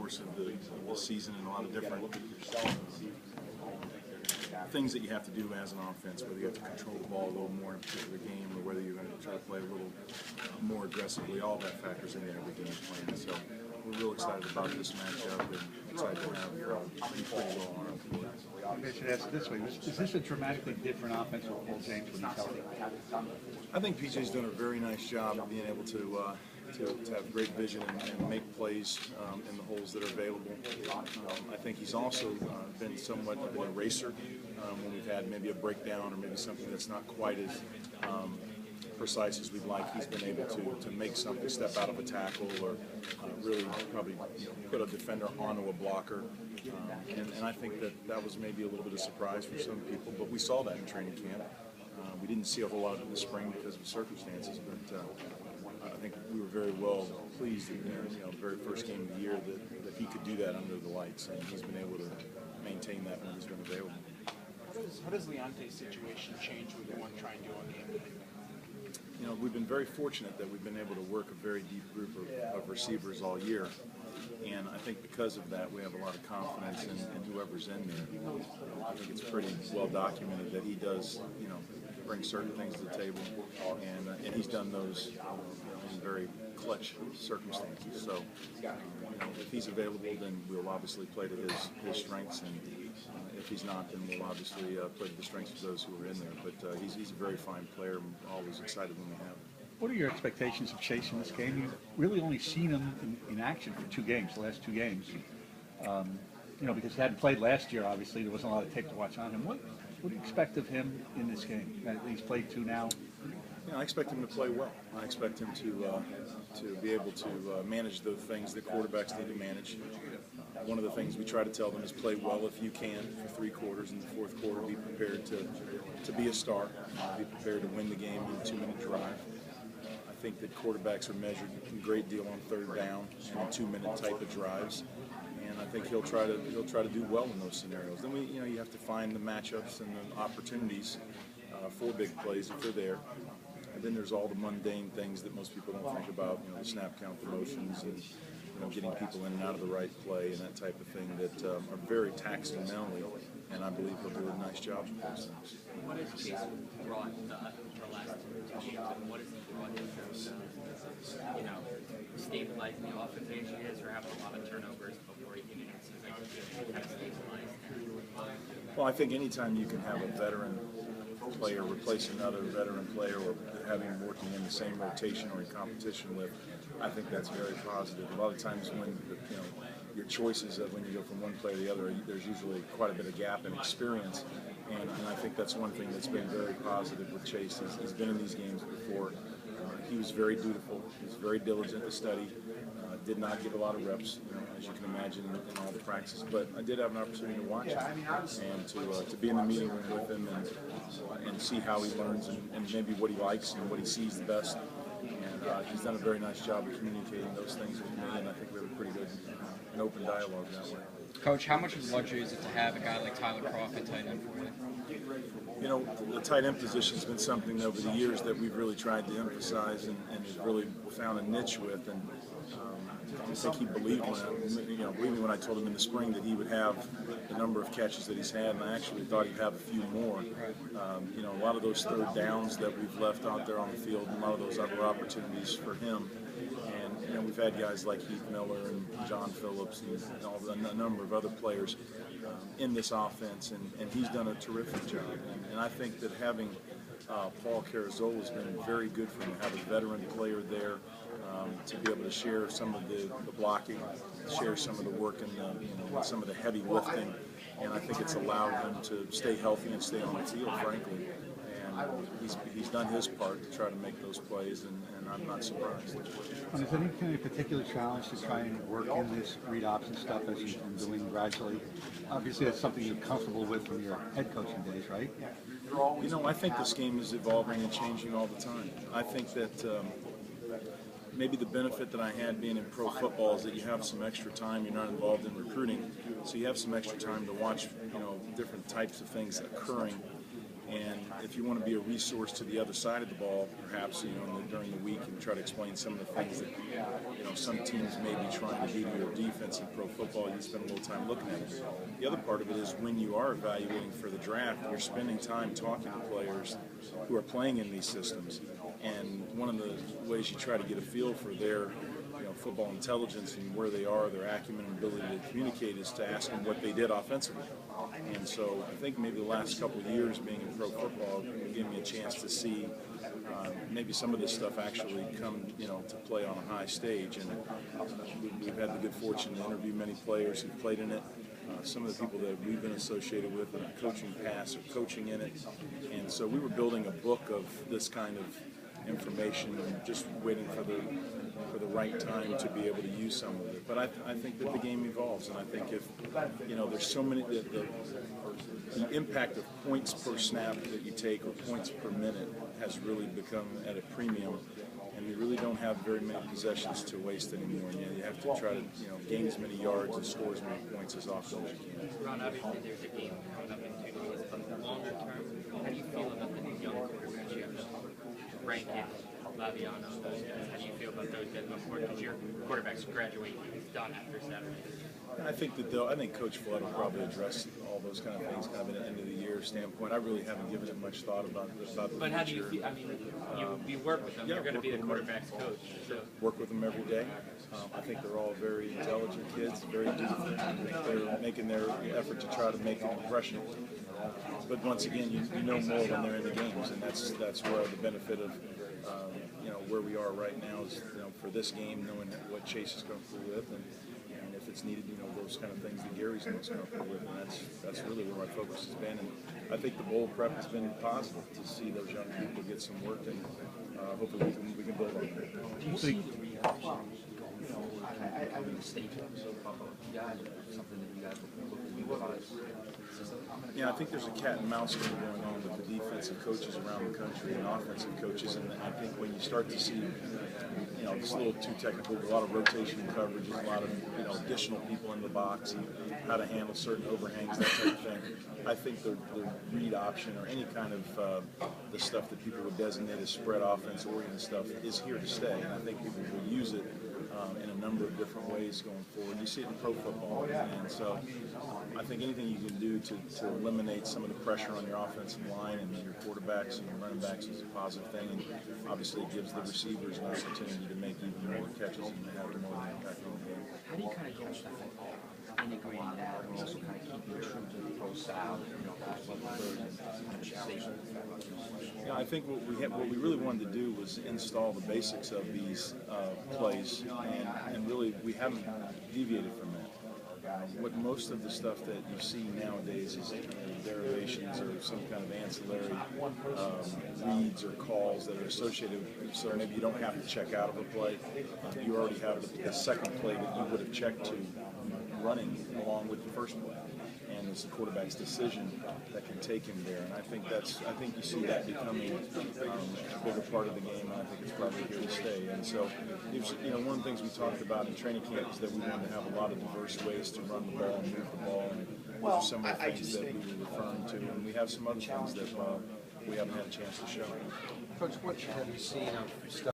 course of the season and a lot of different things that you have to do as an offense, whether you have to control the ball a little more in a particular game or whether you're going to try to play a little more aggressively. All that factors into every game plan. So we're real excited about this matchup and excited to have pretty well on our board. I should ask this way: is this a dramatically different offense with Paul James when he's healthy? I think PJ's done a very nice job of being able to have great vision and make plays in the holes that are available. I think he's also been somewhat of an eraser when we've had maybe a breakdown or maybe something that's not quite as precise as we'd like. He's been able to make something step out of a tackle or really probably put a defender onto a blocker. And I think that was maybe a little bit of surprise for some people, but we saw that in training camp. We didn't see a whole lot in the spring because of the circumstances, but I think we were very well pleased in the very first game of the year that he could do that under the lights, and he's been able to maintain that when he's been available. How does Leonte's situation change what you want to try and do on game day? You know, we've been very fortunate that we've been able to work a very deep group of receivers all year. And I think because of that, we have a lot of confidence in whoever's in there. I think it's pretty well documented that he does, bring certain things to the table, and he's done those in very clutch circumstances. So, if he's available, then we'll obviously play to his strengths, and if he's not, then we'll obviously play to the strengths of those who are in there. But he's a very fine player, and always excited when we have him. What are your expectations of Chase in this game? You've really only seen him in action for the last two games. Because he hadn't played last year, obviously, there wasn't a lot of tape to watch on him. What do you expect of him in this game? He's played two now. I expect him to play well. I expect him to be able to manage the things that quarterbacks need to manage. One of the things we try to tell them is play well if you can for 3 quarters. In the fourth quarter, be prepared to be a star, be prepared to win the game in a 2-minute drive. I think that quarterbacks are measured a great deal on 3rd down and 2-minute type of drives, and I think he'll try to do well in those scenarios. Then you have to find the matchups and the opportunities for big plays if they're there. And then there's all the mundane things that most people don't think about, the snap count, the motions, and getting people in and out of the right play and that type of thing that are very taxing mentally. And I believe he'll do a nice job with those things. What has Chase brought the last 2 games, and what has he brought in terms of, stabilizing the offense as he is, or having a lot of turnovers before he came in? It seems like he kind of stabilized. Well, I think anytime you can have a veteran player replace another veteran player, or having him working in the same rotation or in competition with, I think that's very positive. A lot of times when your choices of when you go from one player to the other, there's usually quite a bit of gap in experience, and I think that's one thing that's been very positive with Chase. He's been in these games before. He was very dutiful. He was very diligent to study. Did not get a lot of reps, as you can imagine, in all the practices. But I did have an opportunity to watch him and to be in the meeting room with him and see how he learns and maybe what he likes and what he sees the best. And he's done a very nice job of communicating those things with me, and I think we have a pretty good and open dialogue that way. Coach, how much of a luxury is it to have a guy like Tyler Croft at tight end for you? The tight end position has been something over the years that we've really tried to emphasize and really found a niche with. And I think he believed when I told him in the spring that he would have the number of catches that he's had, and I actually thought he'd have a few more. A lot of those 3rd downs that we've left out there on the field, and a lot of those other opportunities for him. And we've had guys like Heath Miller and John Phillips and a number of other players in this offense, and he's done a terrific job. And I think that having Paul Carazola has been very good for him to have a veteran player there, to be able to share some of the blocking, share some of the work and some of the heavy lifting. And I think it's allowed him to stay healthy and stay on the field, frankly. And he's done his part to try to make those plays, and I'm not surprised. And is there any kind of particular challenge to try and work in this read option stuff as you've been doing gradually? Obviously, that's something you're comfortable with from your head coaching days, right? I think this game is evolving and changing all the time. I think that maybe the benefit that I had being in pro football is that you have some extra time. You're not involved in recruiting, so you have some extra time to watch, different types of things occurring. And if you want to be a resource to the other side of the ball, perhaps during the week, and try to explain some of the things that some teams may be trying to do to your defense in pro football, you spend a little time looking at it. The other part of it is when you are evaluating for the draft, you're spending time talking to players who are playing in these systems. And one of the ways you try to get a feel for their football intelligence and where they are, their acumen and ability to communicate, is to ask them what they did offensively. And so I think maybe the last couple of years being in pro football gave me a chance to see maybe some of this stuff actually come to play on a high stage. And we've had the good fortune to interview many players who've played in it. Some of the people that we've been associated with in the coaching past are coaching in it. And so we were building a book of this kind of information and just waiting for the right time to be able to use some of it. But I think that the game evolves, and I think if there's so many, the impact of points per snap that you take or points per minute has really become at a premium, and you really don't have very many possessions to waste anymore. You have to try to gain as many yards and score as many points as often as you can. Ron, obviously there's a game coming up in 2 days, but longer term, how do you feel about the young quarterbacks you have? Rankin, Laviano, how do you feel about those guys before? Because your quarterback's graduating, he's done after Saturday. I think that I think Coach Flood will probably address all those kind of things kind of at an end of the year standpoint. I really haven't given it much thought about the But how do you future. feel? I mean, you work with them. You're going to be the quarterback's coach. So. Work with them every day. I think they're all very intelligent kids, very dutiful. I think they're making their effort to try to make an impression. But once again, you know more when they're in the games, and that's where the benefit of where we are right now is for this game, knowing what Chase is comfortable with, and if it's needed, those kind of things that Gary's most comfortable with, and that's really where my focus has been. And I think the bowl prep has been positive to see those young people get some work, and hopefully we can build on that. Do you think? I would stay so you guys or something that you guys would utilize. Yeah, I think there's a cat and mouse game going on with the defensive coaches around the country and offensive coaches, and I think when you start to see, it's a little too technical, but a lot of rotation coverages, a lot of additional people in the box, and how to handle certain overhangs, that type of thing. I think the read option or any kind of the stuff that people would designate as spread offense-oriented stuff is here to stay, and I think people will use it in a number of different ways going forward. You see it in pro football, and so I think anything you can do to eliminate some of the pressure on your offensive line and your quarterbacks and your running backs is a positive thing, and obviously it gives the receivers an opportunity to make even more catches and have more of an impact on the game. How do you kind of go about integrating that and also kind of keeping true to the pro style, Yeah, I think what we really wanted to do was install the basics of these plays, and really we haven't deviated from that. What most of the stuff that you see nowadays is derivations or some kind of ancillary reads or calls that are associated with, so maybe you don't have to check out of a play. You already have the second play that you would have checked to running along with the first play. And it's the quarterback's decision that can take him there, and I think you see that becoming a bigger part of the game, and I think it's probably here to stay. And so, one of the things we talked about in training camp is that we wanted to have a lot of diverse ways to run the ball and move the ball, and those are some of the things that we were referring to, and we have some other things that we haven't had a chance to show. Coach, what have you seen of stuff